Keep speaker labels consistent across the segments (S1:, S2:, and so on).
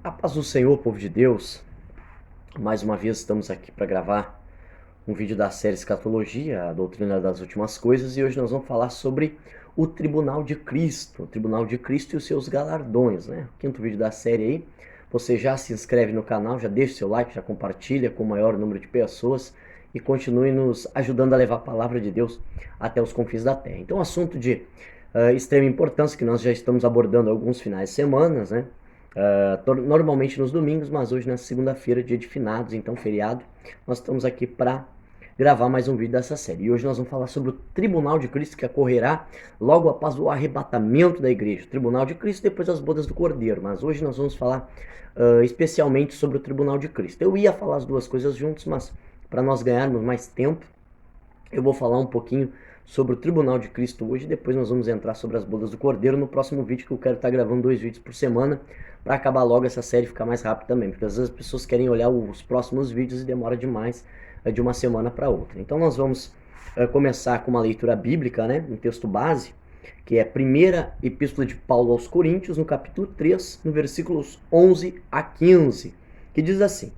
S1: A paz do Senhor, povo de Deus. Mais uma vez estamos aqui para gravar um vídeo da série Escatologia, a doutrina das últimas coisas, e hoje nós vamos falar sobre o Tribunal de Cristo, e os seus galardões, né? O quinto vídeo da série aí. Você já se inscreve no canal, já deixa seu like, já compartilha com o maior número de pessoas e continue nos ajudando a levar a palavra de Deus até os confins da terra. Então, assunto de extrema importância que nós já estamos abordando alguns finais de semana, né? Normalmente nos domingos, mas hoje na segunda-feira, dia de finados, então feriado, nós estamos aqui para gravar mais um vídeo dessa série. E hoje nós vamos falar sobre o Tribunal de Cristo que ocorrerá logo após o arrebatamento da igreja. O Tribunal de Cristo depois das bodas do Cordeiro, mas hoje nós vamos falar especialmente sobre o Tribunal de Cristo. Eu ia falar as duas coisas juntos, mas para nós ganharmos mais tempo, eu vou falar um pouquinho sobre o Tribunal de Cristo hoje, depois nós vamos entrar sobre as bodas do Cordeiro no próximo vídeo, que eu quero estar gravando 2 vídeos por semana, para acabar logo essa série e ficar mais rápido também, porque às vezes as pessoas querem olhar os próximos vídeos e demora demais de uma semana para outra. Então nós vamos começar com uma leitura bíblica, né, um texto base, que é a primeira epístola de Paulo aos Coríntios, no capítulo 3, no versículos 11 a 15, que diz assim: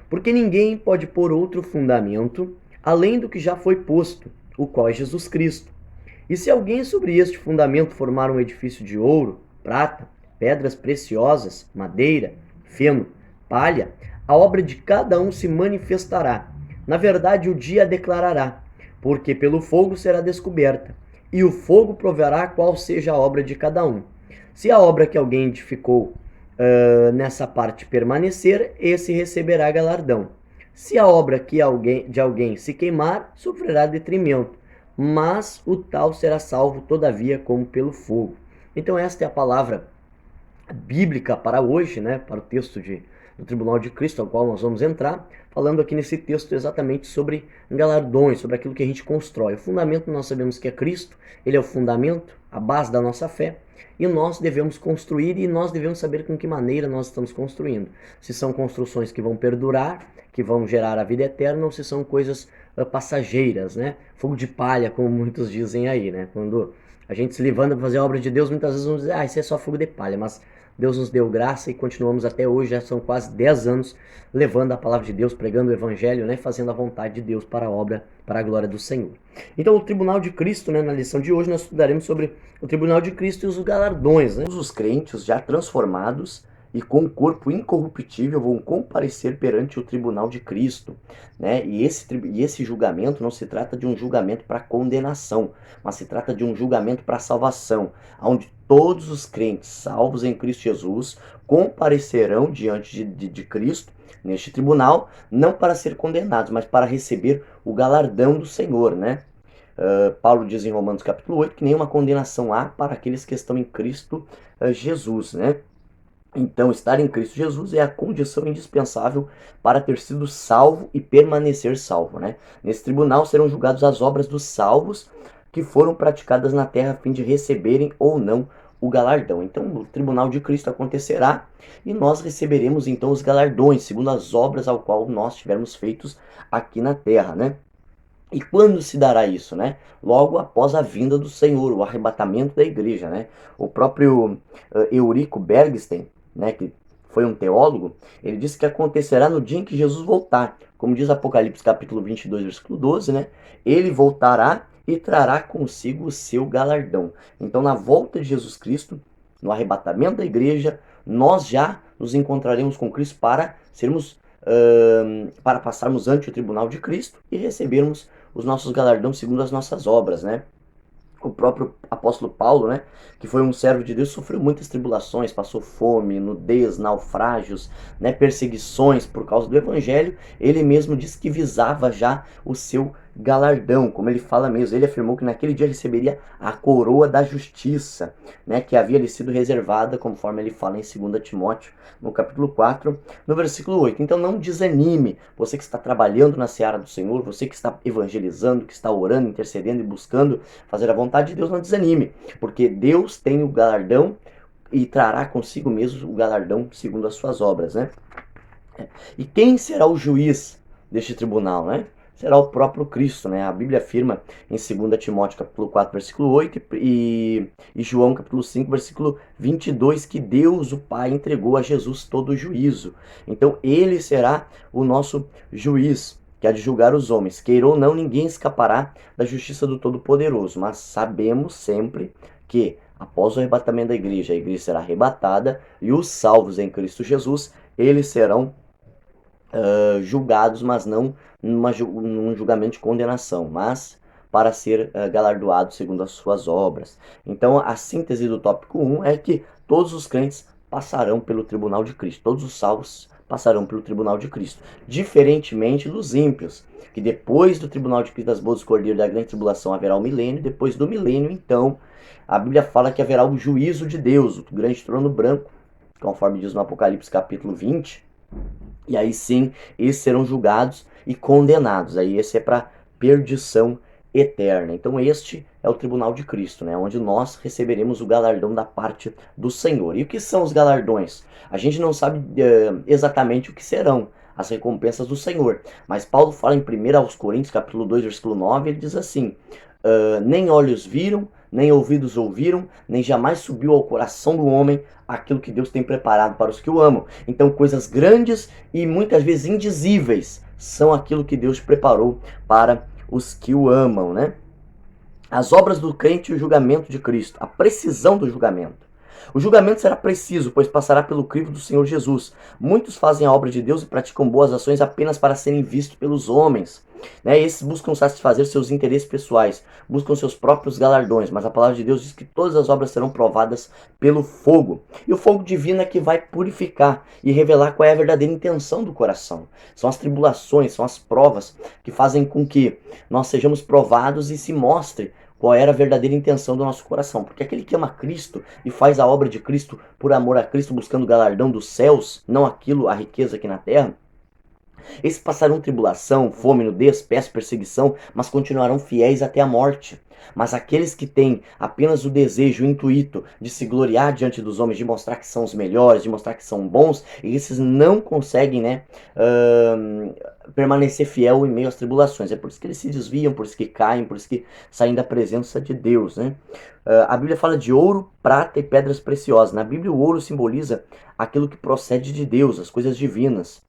S1: porque ninguém pode pôr outro fundamento além do que já foi posto, o qual é Jesus Cristo. E se alguém sobre este fundamento formar um edifício de ouro, prata, pedras preciosas, madeira, feno, palha, a obra de cada um se manifestará. Na verdade, o dia a declarará, porque pelo fogo será descoberta, e o fogo provará qual seja a obra de cada um. Se a obra que alguém edificou nessa parte permanecer, esse receberá galardão. Se a obra de alguém se queimar, sofrerá detrimento, mas o tal será salvo todavia como pelo fogo. Então esta é a palavra bíblica para hoje, né, para o texto do Tribunal de Cristo, ao qual nós vamos entrar, falando aqui nesse texto exatamente sobre galardões, sobre aquilo que a gente constrói. O fundamento nós sabemos que é Cristo, ele é o fundamento, a base da nossa fé, e nós devemos construir e nós devemos saber com que maneira nós estamos construindo. Se são construções que vão perdurar, que vão gerar a vida eterna, ou se são coisas passageiras, né? Fogo de palha, como muitos dizem aí, né? Quando a gente se levanta para fazer a obra de Deus, muitas vezes vamos dizer, isso é só fogo de palha, mas Deus nos deu graça e continuamos até hoje, já são quase 10 anos levando a palavra de Deus, pregando o evangelho, né, fazendo a vontade de Deus para a obra, para a glória do Senhor. Então o Tribunal de Cristo, né, na lição de hoje nós estudaremos sobre o Tribunal de Cristo e os galardões, né? Os crentes já transformados e com um corpo incorruptível vão comparecer perante o Tribunal de Cristo, né? E esse julgamento não se trata de um julgamento para condenação, mas se trata de um julgamento para salvação, onde todos os crentes salvos em Cristo Jesus comparecerão diante de Cristo neste tribunal, não para ser condenados, mas para receber o galardão do Senhor, né? Paulo diz em Romanos capítulo 8 que nenhuma condenação há para aqueles que estão em Cristo Jesus, né? Então, estar em Cristo Jesus é a condição indispensável para ter sido salvo e permanecer salvo, né? Nesse tribunal serão julgados as obras dos salvos que foram praticadas na terra a fim de receberem ou não o galardão. Então, o tribunal de Cristo acontecerá e nós receberemos então os galardões, segundo as obras ao qual nós tivermos feitos aqui na terra, né? E quando se dará isso, né? Logo após a vinda do Senhor, o arrebatamento da igreja, né? O próprio Eurico Bergsten, né, que foi um teólogo, ele disse que acontecerá no dia em que Jesus voltar. Como diz Apocalipse capítulo 22, versículo 12, né? Ele voltará e trará consigo o seu galardão. Então, na volta de Jesus Cristo, no arrebatamento da igreja, nós já nos encontraremos com Cristo para sermos para passarmos ante o tribunal de Cristo e recebermos os nossos galardões segundo as nossas obras, né? O próprio apóstolo Paulo, né, que foi um servo de Deus, sofreu muitas tribulações, passou fome, nudez, naufrágios, né, perseguições por causa do evangelho. Ele mesmo disse que visava já o seu galardão, como ele fala mesmo. Ele afirmou que naquele dia receberia a coroa da justiça, né, que havia lhe sido reservada, conforme ele fala em 2 Timóteo, no capítulo 4, no versículo 8. Então não desanime, você que está trabalhando na seara do Senhor, você que está evangelizando, que está orando, intercedendo e buscando fazer a vontade de Deus, não desanime, porque Deus tem o galardão e trará consigo mesmo o galardão segundo as suas obras, né? E quem será o juiz deste tribunal, né? será o próprio Cristo, né? A Bíblia afirma em 2 Timóteo capítulo 4, versículo 8 e João capítulo 5, versículo 22, que Deus, o Pai, entregou a Jesus todo o juízo. Então ele será o nosso juiz, que há de julgar os homens. Queira ou não, ninguém escapará da justiça do Todo-Poderoso, mas sabemos sempre que após o arrebatamento da igreja, a igreja será arrebatada e os salvos em Cristo Jesus, eles serão julgados, mas não num julgamento de condenação, mas para ser galardoado segundo as suas obras. Então, a síntese do tópico 1 é que todos os crentes passarão pelo tribunal de Cristo, todos os salvos passarão pelo tribunal de Cristo, diferentemente dos ímpios, que depois do tribunal de Cristo das bodas do Cordeiro da grande tribulação haverá o milênio, depois do milênio, então, a Bíblia fala que haverá o juízo de Deus, o grande trono branco, conforme diz no Apocalipse capítulo 20, e aí sim, eles serão julgados e condenados. Aí esse é para perdição eterna. Então este é o tribunal de Cristo, né? Onde nós receberemos o galardão da parte do Senhor. E o que são os galardões? A gente não sabe exatamente o que serão as recompensas do Senhor. Mas Paulo fala em 1 Coríntios, capítulo 2, versículo 9, ele diz assim: nem olhos viram, nem ouvidos ouviram, nem jamais subiu ao coração do homem aquilo que Deus tem preparado para os que o amam. Então, coisas grandes e muitas vezes indizíveis são aquilo que Deus preparou para os que o amam, né? As obras do crente e o julgamento de Cristo, a precisão do julgamento. O julgamento será preciso, pois passará pelo crivo do Senhor Jesus. Muitos fazem a obra de Deus e praticam boas ações apenas para serem vistos pelos homens. Esses buscam satisfazer seus interesses pessoais, buscam seus próprios galardões, mas a palavra de Deus diz que todas as obras serão provadas pelo fogo. E o fogo divino é que vai purificar e revelar qual é a verdadeira intenção do coração. São as tribulações, são as provas que fazem com que nós sejamos provados e se mostre qual era a verdadeira intenção do nosso coração. Porque aquele que ama Cristo e faz a obra de Cristo por amor a Cristo, buscando o galardão dos céus, não aquilo, a riqueza aqui na terra, esses passarão tribulação, fome, nudez, peste, perseguição, mas continuarão fiéis até a morte. Mas aqueles que têm apenas o desejo, o intuito de se gloriar diante dos homens, de mostrar que são os melhores, de mostrar que são bons, esses não conseguem, permanecer fiel em meio às tribulações. É por isso que eles se desviam, por isso que caem, por isso que saem da presença de Deus, né? A Bíblia fala de ouro, prata e pedras preciosas. Na Bíblia, o ouro simboliza aquilo que procede de Deus, as coisas divinas.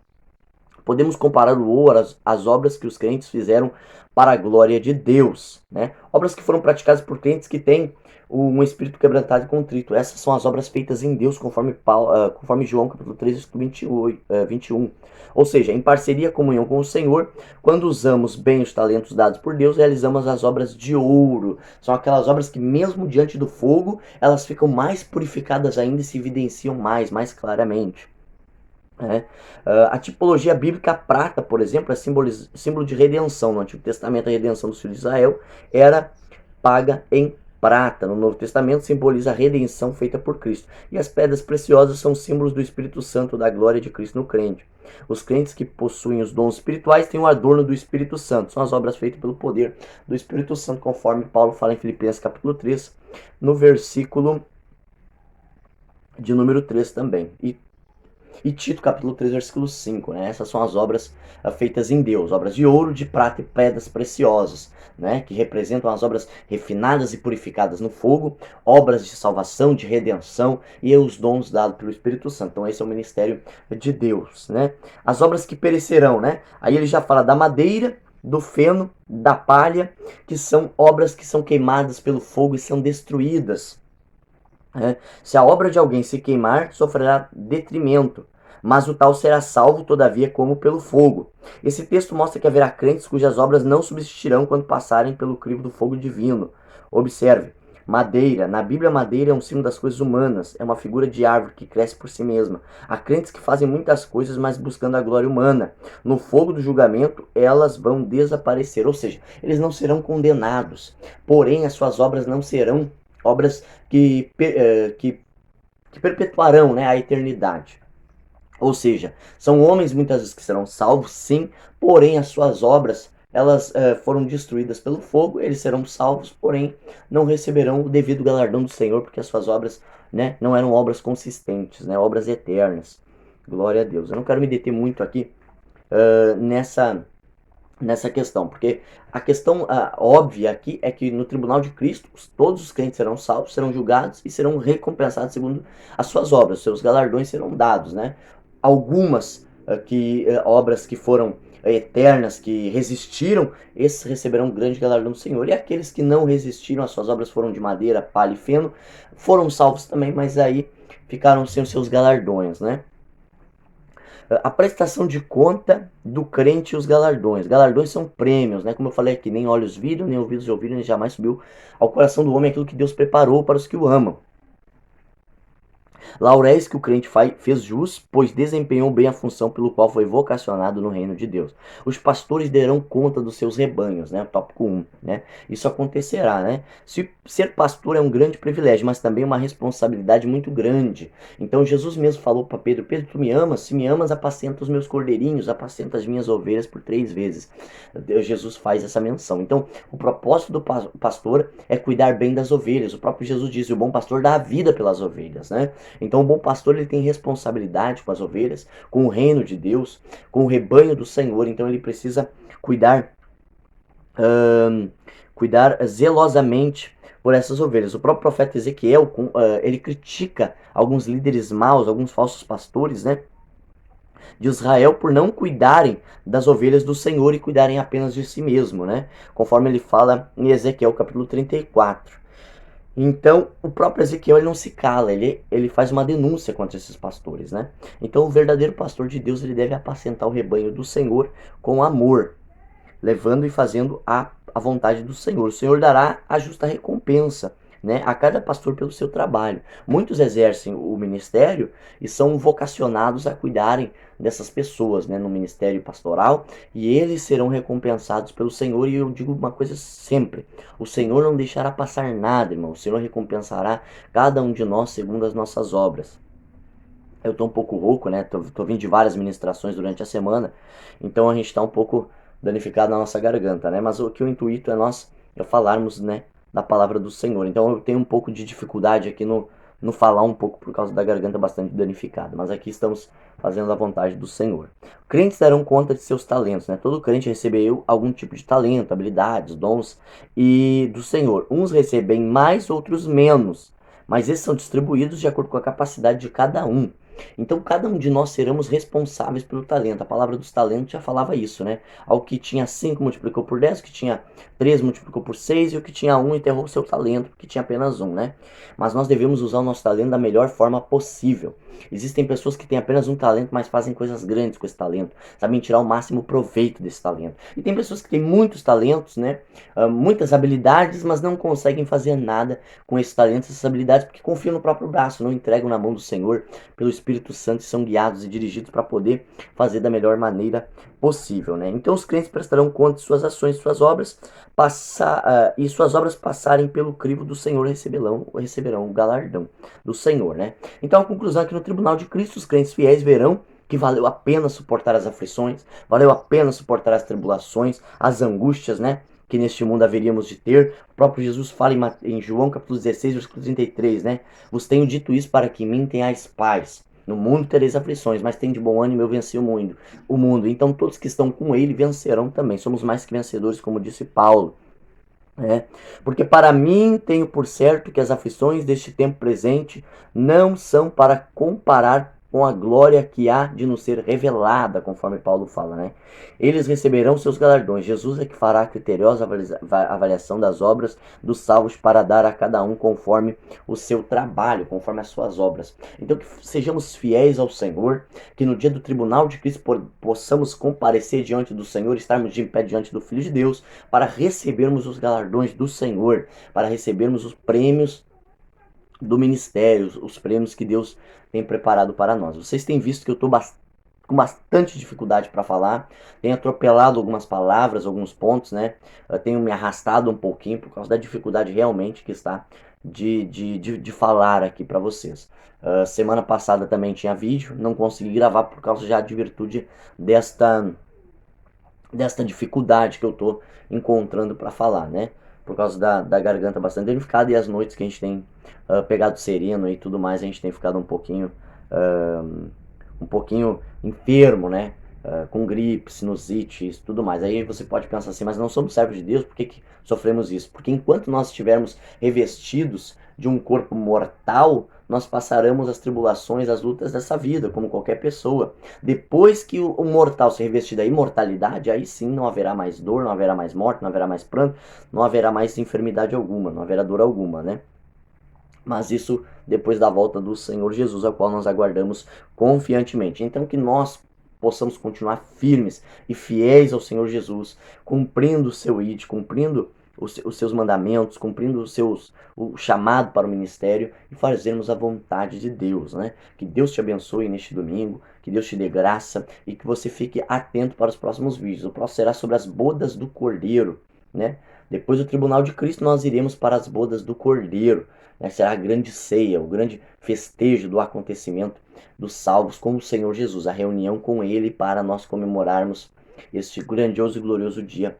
S1: Podemos comparar o ouro às obras que os crentes fizeram para a glória de Deus, né? Obras que foram praticadas por crentes que têm um espírito quebrantado e contrito. Essas são as obras feitas em Deus, conforme João capítulo 3, versículo 21. Ou seja, em parceria, comunhão com o Senhor, quando usamos bem os talentos dados por Deus, realizamos as obras de ouro. São aquelas obras que mesmo diante do fogo, elas ficam mais purificadas ainda e se evidenciam mais claramente. A tipologia bíblica, a prata, por exemplo, é símbolo de redenção. No Antigo Testamento, a redenção dos filhos de Israel era paga em prata. No Novo Testamento, simboliza a redenção feita por Cristo. E as pedras preciosas são símbolos do Espírito Santo, da glória de Cristo no crente. Os crentes que possuem os dons espirituais têm o adorno do Espírito Santo. São as obras feitas pelo poder do Espírito Santo, conforme Paulo fala em Filipenses capítulo 3, no versículo de número 3 também. E Tito capítulo 3, versículo 5, né? Essas são as obras feitas em Deus, obras de ouro, de prata e pedras preciosas, né? Que representam as obras refinadas e purificadas no fogo, obras de salvação, de redenção e os dons dados pelo Espírito Santo. Então esse é o ministério de Deus, né? As obras que perecerão, né? Aí ele já fala da madeira, do feno, da palha, que são obras que são queimadas pelo fogo e são destruídas. Se a obra de alguém se queimar, sofrerá detrimento, mas o tal será salvo, todavia, como pelo fogo. Esse texto mostra que haverá crentes cujas obras não subsistirão quando passarem pelo crivo do fogo divino. Observe, madeira. Na Bíblia, madeira é um símbolo das coisas humanas, é uma figura de árvore que cresce por si mesma. Há crentes que fazem muitas coisas, mas buscando a glória humana. No fogo do julgamento, elas vão desaparecer, ou seja, eles não serão condenados, porém as suas obras não serão obras que perpetuarão, né, a eternidade. Ou seja, são homens muitas vezes que serão salvos, sim, porém as suas obras elas foram destruídas pelo fogo, eles serão salvos, porém não receberão o devido galardão do Senhor, porque as suas obras, né, não eram obras consistentes, né, obras eternas. Glória a Deus. Eu não quero me deter muito aqui nessa questão, porque a questão óbvia aqui é que no tribunal de Cristo todos os crentes serão salvos, serão julgados e serão recompensados segundo as suas obras, seus galardões serão dados, né? Algumas obras que foram eternas, que resistiram, esses receberão um grande galardão do Senhor, e aqueles que não resistiram, as suas obras foram de madeira, palha e feno, foram salvos também, mas aí ficaram sem os seus galardões, né? A prestação de conta do crente e os galardões. Galardões são prêmios, né? Como eu falei aqui, nem olhos viram, nem ouvidos ouviram, nem jamais subiu ao coração do homem aquilo que Deus preparou para os que o amam. Lauréis que o crente fez jus, pois desempenhou bem a função pelo qual foi vocacionado no reino de Deus. Os pastores darão conta dos seus rebanhos, né? Tópico 1, né? Isso acontecerá, né? Ser pastor é um grande privilégio, mas também uma responsabilidade muito grande. Então Jesus mesmo falou para Pedro: Pedro, tu me amas? Se me amas, apacenta os meus cordeirinhos, apacenta as minhas ovelhas por 3 vezes. Jesus faz essa menção. Então, o propósito do pastor é cuidar bem das ovelhas. O próprio Jesus diz: o bom pastor dá a vida pelas ovelhas, né? Então o bom pastor ele tem responsabilidade com as ovelhas, com o reino de Deus, com o rebanho do Senhor. Então ele precisa cuidar, cuidar zelosamente por essas ovelhas. O próprio profeta Ezequiel ele critica alguns líderes maus, alguns falsos pastores, né, de Israel por não cuidarem das ovelhas do Senhor e cuidarem apenas de si mesmo, né? Conforme ele fala em Ezequiel capítulo 34. Então, o próprio Ezequiel ele não se cala, ele faz uma denúncia contra esses pastores, né? Então, o verdadeiro pastor de Deus ele deve apacentar o rebanho do Senhor com amor, levando e fazendo a vontade do Senhor. O Senhor dará a justa recompensa, né, a cada pastor pelo seu trabalho. Muitos exercem o ministério e são vocacionados a cuidarem dessas pessoas, né, no ministério pastoral, e eles serão recompensados pelo Senhor. E eu digo uma coisa sempre: o Senhor não deixará passar nada, irmão. O Senhor recompensará cada um de nós segundo as nossas obras. Eu tô um pouco rouco, né? Tô vindo de várias ministrações durante a semana, então a gente tá um pouco danificado na nossa garganta, né? Mas o intuito é nós falarmos, né, da palavra do Senhor. Então eu tenho um pouco de dificuldade aqui no falar um pouco por causa da garganta bastante danificada, mas aqui estamos fazendo a vontade do Senhor. Crentes darão conta de seus talentos, né? Todo crente recebeu algum tipo de talento, habilidades, dons e do Senhor. Uns recebem mais, outros menos, mas esses são distribuídos de acordo com a capacidade de cada um. Então, cada um de nós seremos responsáveis pelo talento. A palavra dos talentos já falava isso, né? Ao que tinha 5 multiplicou por 10, o que tinha 3 multiplicou por 6 e o que tinha 1 enterrou o seu talento, porque tinha apenas 1, né? Mas nós devemos usar o nosso talento da melhor forma possível. Existem pessoas que têm apenas um talento, mas fazem coisas grandes com esse talento, sabem tirar o máximo proveito desse talento. E tem pessoas que têm muitos talentos, né? Muitas habilidades, mas não conseguem fazer nada com esses talentos, essas habilidades, porque confiam no próprio braço, não entregam na mão do Senhor pelo Espírito Santo e são guiados e dirigidos para poder fazer da melhor maneira possível, né? Então os crentes prestarão conta de suas ações, suas obras, e suas obras passarem pelo crivo do Senhor receberão o galardão do Senhor, né? Então a conclusão é que no tribunal de Cristo os crentes fiéis verão que valeu a pena suportar as aflições, valeu a pena suportar as tribulações, as angústias, né, que neste mundo haveríamos de ter. O próprio Jesus fala em João capítulo 16, versículo 33, né? Vos tenho dito isso para que em mim tenhais paz. No mundo tereis aflições, mas tem de bom ânimo, eu venci o mundo. Então todos que estão com ele vencerão também. Somos mais que vencedores, como disse Paulo. Porque para mim tenho por certo que as aflições deste tempo presente não são para comparar com a glória que há de nos ser revelada, conforme Paulo fala, né? Eles receberão seus galardões. Jesus é que fará a criteriosa avaliação das obras dos salvos para dar a cada um conforme o seu trabalho, conforme as suas obras. Então que sejamos fiéis ao Senhor, que no dia do tribunal de Cristo possamos comparecer diante do Senhor, estarmos de pé diante do Filho de Deus, para recebermos os galardões do Senhor, para recebermos os prêmios do ministério, os prêmios que Deus tem preparado para nós. Vocês têm visto que eu estou com bastante dificuldade para falar, tenho atropelado algumas palavras, alguns pontos, né? Eu tenho me arrastado um pouquinho por causa da dificuldade realmente que está de falar aqui para vocês. Semana passada também tinha vídeo, não consegui gravar por causa já de virtude desta dificuldade que eu tô encontrando para falar, né? Por causa da garganta bastante danificada e as noites que a gente tem pegado sereno e tudo mais, a gente tem ficado um pouquinho enfermo, né? com gripe, sinusite e tudo mais. Aí você pode pensar assim, mas não somos servos de Deus, por que sofremos isso? Porque enquanto nós estivermos revestidos de um corpo mortal, nós passaremos as tribulações, as lutas dessa vida, como qualquer pessoa. Depois que o mortal se revestir da imortalidade, aí sim não haverá mais dor, não haverá mais morte, não haverá mais pranto, não haverá mais enfermidade alguma, não haverá dor alguma, né? Mas isso depois da volta do Senhor Jesus, ao qual nós aguardamos confiantemente. Então que nós possamos continuar firmes e fiéis ao Senhor Jesus, cumprindo o seu ID, cumprindo os seus mandamentos, cumprindo o chamado para o ministério e fazermos a vontade de Deus, né? Que Deus te abençoe neste domingo, que Deus te dê graça e que você fique atento para os próximos vídeos. O próximo será sobre as bodas do Cordeiro, né? Depois do tribunal de Cristo, nós iremos para as bodas do Cordeiro, né? Será a grande ceia, o grande festejo do acontecimento dos salvos com o Senhor Jesus, a reunião com Ele para nós comemorarmos este grandioso e glorioso dia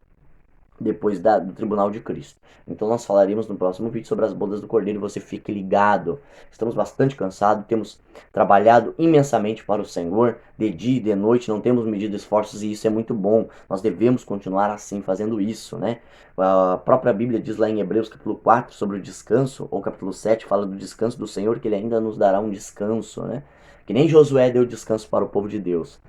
S1: depois do tribunal de Cristo. Então nós falaremos no próximo vídeo sobre as bodas do Cordeiro, você fique ligado. Estamos bastante cansados, temos trabalhado imensamente para o Senhor, de dia e de noite, não temos medido esforços e isso é muito bom. Nós devemos continuar assim, fazendo isso, né? A própria Bíblia diz lá em Hebreus capítulo 4 sobre o descanso, ou capítulo 7 fala do descanso do Senhor, que Ele ainda nos dará um descanso, né? Que nem Josué deu descanso para o povo de Deus.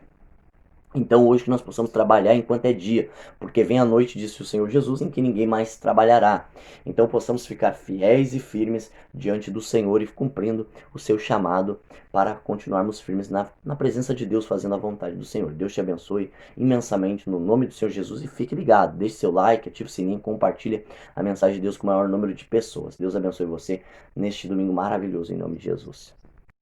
S1: Então hoje que nós possamos trabalhar enquanto é dia, porque vem a noite, disse o Senhor Jesus, em que ninguém mais trabalhará. Então possamos ficar fiéis e firmes diante do Senhor e cumprindo o seu chamado para continuarmos firmes na presença de Deus, fazendo a vontade do Senhor. Deus te abençoe imensamente no nome do Senhor Jesus e fique ligado, deixe seu like, ative o sininho, compartilhe a mensagem de Deus com o maior número de pessoas. Deus abençoe você neste domingo maravilhoso em nome de Jesus.